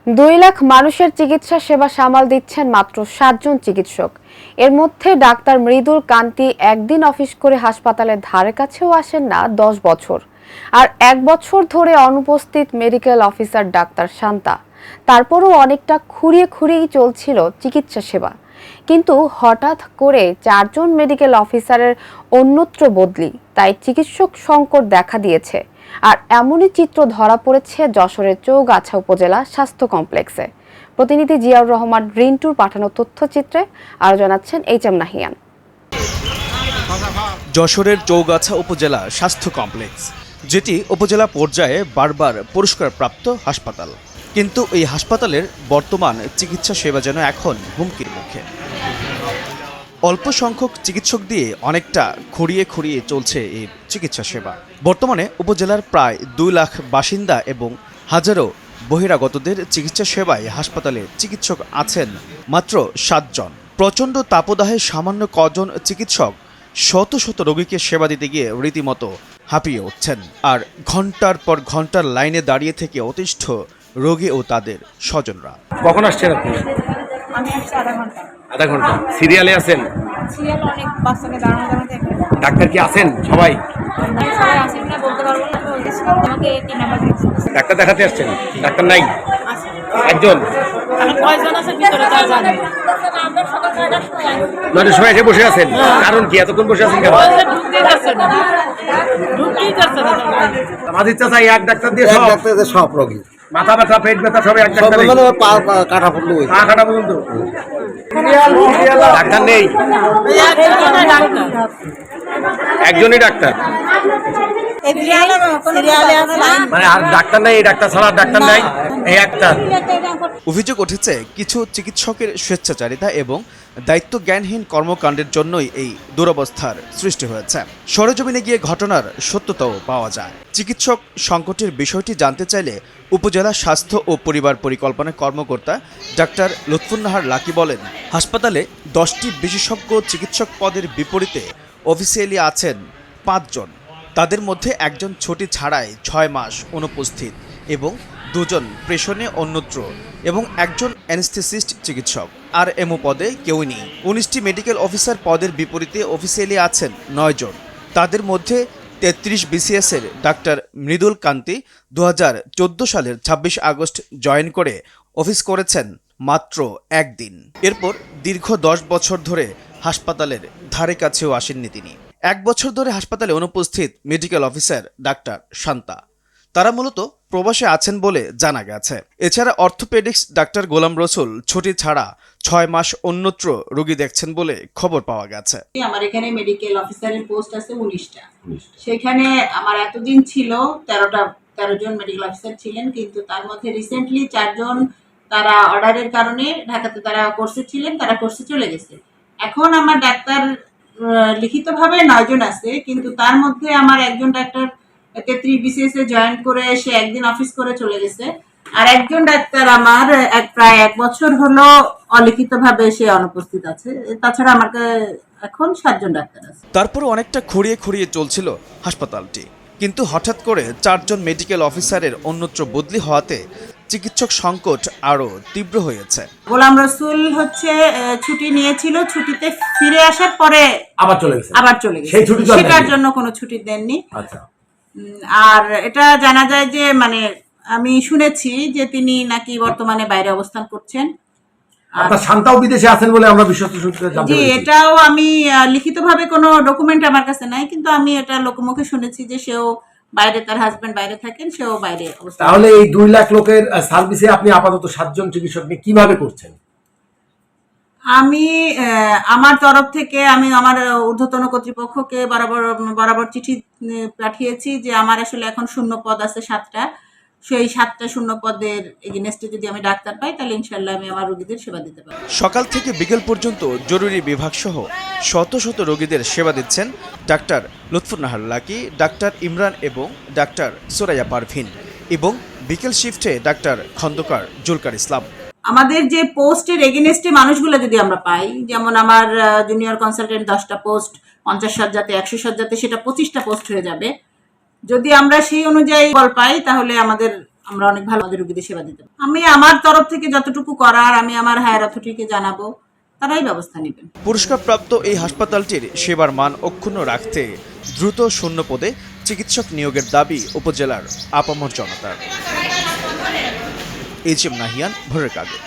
2 লাখ মানুষের চিকিৎসা সেবা সামাল দিচ্ছেন মাত্র 7 জন চিকিৎসক। এর মধ্যে ডাক্তার মৃদুল কান্তি একদিন অফিস করে হাসপাতালের ধারে কাছেও আসেন না 10 বছর। আর 1 বছর ধরে অনুপস্থিত মেডিকেল অফিসার ডাক্তার শান্তা। তারপরও অনেকটা খুঁড়িয়ে খুঁড়িয়েই চলছিল চিকিৎসা সেবা। কিন্তু হঠাৎ করে 4 জন মেডিকেল অফিসারের অন্যত্র বদলি, তাই চিকিৎসক সংকট দেখা দিয়েছে। আর এমনই চিত্র ধরা পড়েছে যশোরের চৌগাছা উপজেলা স্বাস্থ্য কমপ্লেক্সে। প্রতিনিধি জিয়াউর রহমান রিন্টুর পাঠানো তথ্যচিত্রে আরো জানাচ্ছেন এইচ.এম. নাহিয়ান। যশোরের চৌগাছা উপজেলা স্বাস্থ্য কমপ্লেক্স, যেটি উপজেলা পর্যায়ে বারবার পুরস্কারপ্রাপ্ত হাসপাতাল, কিন্তু এই হাসপাতালের বর্তমান চিকিৎসা সেবা যেন এখন হুমকির মুখে। অল্প সংখ্যক চিকিৎসক দিয়ে অনেকটা খুঁড়িয়ে খুঁড়িয়ে চলছে এই চিকিৎসা সেবা। বর্তমানে উপজেলার প্রায় 2 লাখ বাসিন্দা এবং হাজারো বহিরাগতদের চিকিৎসা সেবায় হাসপাতালে চিকিৎসক আছেন মাত্র 7 জন। প্রচণ্ড তাপদাহে সামান্য কজন চিকিৎসক শত শত রোগীকে সেবা দিতে গিয়ে রীতিমতো হাঁপিয়ে উঠছেন। আর ঘন্টার পর ঘন্টার লাইনে দাঁড়িয়ে থেকে অতিষ্ঠ রোগী ও তাদের স্বজনরা। কখন আসছেন আপনি? আমি আসছি আধা ঘন্টা। সিরিয়ালে আছেন? সিরিয়াল অনেক বাচ্চাকে দাঁড়ানো দেখে ডাক্তার কি আছেন সবাই? সবাই আসেন না বলতে পারবো না, তো আমাকে 3 নাম্বার ডাক্তার দেখাতে আসছেন? ডাক্তার নাই, আছে। একজন। কয়জন আছে ভিতরে তা জানি না। 9টার সময় এসে বসে আছেন, কারণ কি এতক্ষণ বসে আছেন কেন? ঢুকতেই যাচ্ছে না, ঢুকতেই যাচ্ছে না। আমাদের চাচা এক ডাক্তার দিয়ে এক ডাক্তার সব রোগী, মাথা ব্যথা পেট ব্যথা সব এক সব ডাক্তার, মানে পা কাটা পড়লো, পা কাটা পর্যন্ত ডাক্তার নেই, একজনই ডাক্তার। মানে আর ডাক্তার নাই, এই ডাক্তার ছাড়া ডাক্তার নাই, এই একটা। অভিযোগ উঠেছে কিছু চিকিৎসকের স্বেচ্ছাচারিতা এবং দায়িত্ব জ্ঞানহীন কর্মকাণ্ডের জন্যই এই দুরবস্থার সৃষ্টি হয়েছে। সরেজমিনে গিয়ে ঘটনার সত্যতাও পাওয়া যায়। চিকিৎসক সংকটের বিষয়টি জানতে চাইলে উপজেলা স্বাস্থ্য ও পরিবার পরিকল্পনা কর্মকর্তা ডাক্তার লুৎফুন্নাহার লাকি বলেন, হাসপাতালে 10টি বিশেষজ্ঞ চিকিৎসক পদের বিপরীতে অফিসিয়ালি আছেন 5 জন। তাদের মধ্যে একজন ছুটি ছাড়াই 6 মাস অনুপস্থিত এবং 2 জন প্রেষণে অন্যত্র এবং একজন অ্যানেস্থেসিস্ট চিকিৎসক। আর এমও পদে কেউই নেই। 19টি মেডিকেল অফিসার পদের বিপরীতে অফিসিয়ালি আছেন 9 জন। তাদের মধ্যে 33 বিসিএসের ডাক্তার মৃদুল কান্তি 2014 সালের 26 আগস্ট জয়েন করে অফিস করেছেন মাত্র 1 দিন। এরপর দীর্ঘ 10 বছর ধরে হাসপাতালের ধারে কাছেও আসেননি তিনি। 1 বছর ধরে হাসপাতালে অনুপস্থিত মেডিকেল অফিসার ডাক্তার শান্তা। তারা মূলত প্রবাসে আছেন বলে জানা গেছে। এছাড়া অর্থোপেডিক্স ডাক্তার গোলাম রসুল ছুটি ছাড়া 6 মাস অন্যত্র রোগী দেখছেন বলে খবর পাওয়া গেছে। আমার এখানে মেডিকেল অফিসারের পোস্ট আছে 19টা। সেখানে আমার এতদিন ছিল 13 জন মেডিকেল অফিসার ছিলেন, কিন্তু তার মধ্যে রিসেন্টলি 4 জন তারা অর্ডারের কারণে ঢাকাতে তারা কোর্সে ছিলেন, তারা কোর্সে চলে গেছে। এখন আমার ডাক্তার লিখিতভাবে 9 জন আছে, কিন্তু তার মধ্যে আমার একজন ডাক্তার 33 বিসিএস এ জয়েন করে সে একদিন অফিস করে চলে গেছে। আর একজন ডাক্তার আমার প্রায় 1 বছর হলো অলিখিতভাবে সে অনুপস্থিত আছে। তাছাড়া আমাকে এখন 7 জন ডাক্তার আছে। তারপরও অনেকটা খুঁড়িয়ে খুঁড়িয়ে চলছিল হাসপাতালটি, কিন্তু হঠাৎ করে 4 জন মেডিকেল অফিসারের অন্যত্র বদলি হওয়াতে চিকিৎসক সংকট আরও তীব্র হয়েছে। গোলাম রসুল হচ্ছে ছুটি নিয়েছিল, ছুটিতে ফিরে আসার পরে আবার চলে গেছে। সেই ছুটি সেটার জন্য কোনো ছুটি দেননি। আচ্ছা। আর এটা জানা যায় যে মানে আমি শুনেছি যে তিনি নাকি বর্তমানে বাইরে অবস্থান করছেন। আপনার শান্তাও বিদেশে আছেন বলে আমরা বিশ্বস্ত সূত্রে জানতে জি, পেরেছি। এটাও আমি লিখিতভাবে কোনো ডকুমেন্ট আমার কাছে নাই, কিন্তু আমি এটা লোকমুখে শুনেছি যে সেও বাইরে, তার হাজবেন্ড বাইরে থাকেন, সেও বাইরে অবস্থান। তাহলে এই 2 লাখ লোকের সার্ভিসে আপনি আপাতত 7 জন চিকিৎসক নিয়ে কিভাবে করছেন? আমি আমার তরফ থেকে আমি আমার ঊর্ধ্বতন কর্তৃপক্ষকে বরাবর চিঠি পাঠিয়েছি যে আমার আসলে এখন শূন্য পদ আছে 7টা। সেই 7টা শূন্য পদের এগেইনস্টে যদি আমি ডাক্তার পাই, তাহলে ইনশাল্লাহ আমি আমার রোগীদের সেবা দিতে পারবো। সকাল থেকে বিকেল পর্যন্ত জরুরি বিভাগ সহ শত শত রোগীদের সেবা দিচ্ছেন doctor Lutfunnahar lucky, doctor Imran এবং ডাক্তার সুরাইয়া পারভিন এবং বিকেল শিফটে ডাক্তার খন্দকার জুলকার ইসলাম। আমাদের যে পোস্টের এগেইনস্টে মানুষগুলো যদি আমরা পাই, যেমন আমার জুনিয়র কনসালটেন্ট 10টা পোস্ট, 50 শয্যাতে 100 শয্যাতে সেটা 25টা পোস্ট হয়ে যাবে। যদি আমরা সেই অনুযায়ী বল পাই, তাহলে আমাদের আমরা অনেক ভালো আমাদের রোগীদের সেবা দিতে পারি। আমি আমার তরফ থেকে যতটুকু করার আমি আমার হায়ার অথরিটিকে জানাবো, তারাই ব্যবস্থা নেবেন। পুরস্কারপ্রাপ্ত এই হাসপাতালটির সেবার মান অক্ষুণ্ণ রাখতে দ্রুত শূন্য পদে চিকিৎসক নিয়োগের দাবি উপজেলার আপামর জনতার। এইচ এম নাহিয়ান, ভোরের কাগজ।